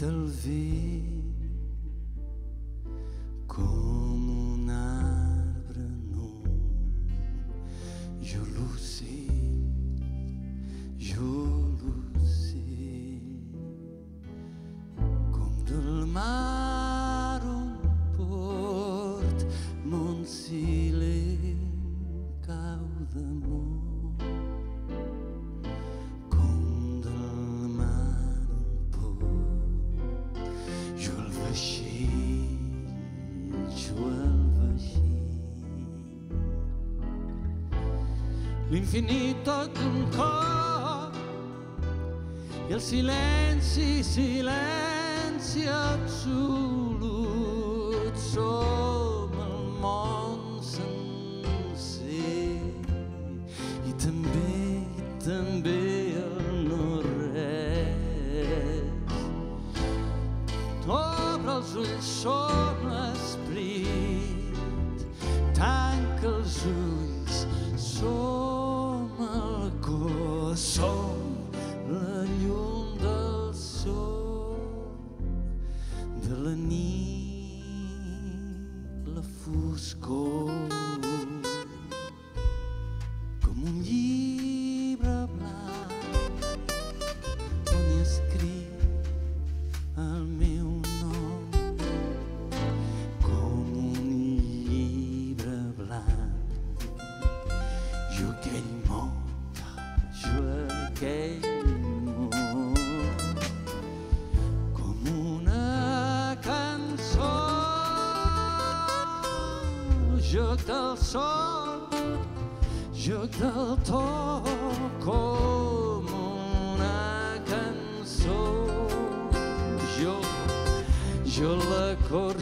del vent com un arbre nu. Jo lo sé, com del mar un port mon silent cau damunt. Com del mar un port, jo el vaixell. L'infinit tot d'un cop i el silenci, silenci absolut. Som el món sencer i també el no-res. Obre els ulls, som l'esperit, tanca els ulls, som el cor, som la llum del sol, de la nit, la foscor. Com un llibre blanc on hi escric el meu nom. Com un llibre blanc, jo aquell món, jo aquell món. Com una cançó, joc del sol, joc del to, com una cançó. Jo l'acord,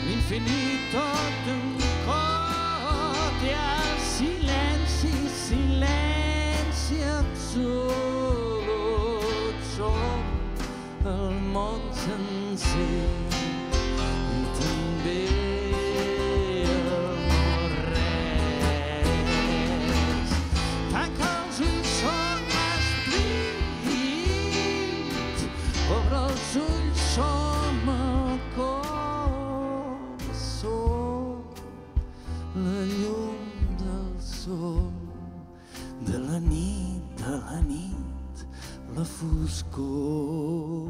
l'infinit tot d'un cop i el silenci, silenci absolut. Som el món sencer i també el no-res. Tanca els ulls, som l'esperit, obre els ulls, som el cor, som la llum del sol, de la nit, la foscor.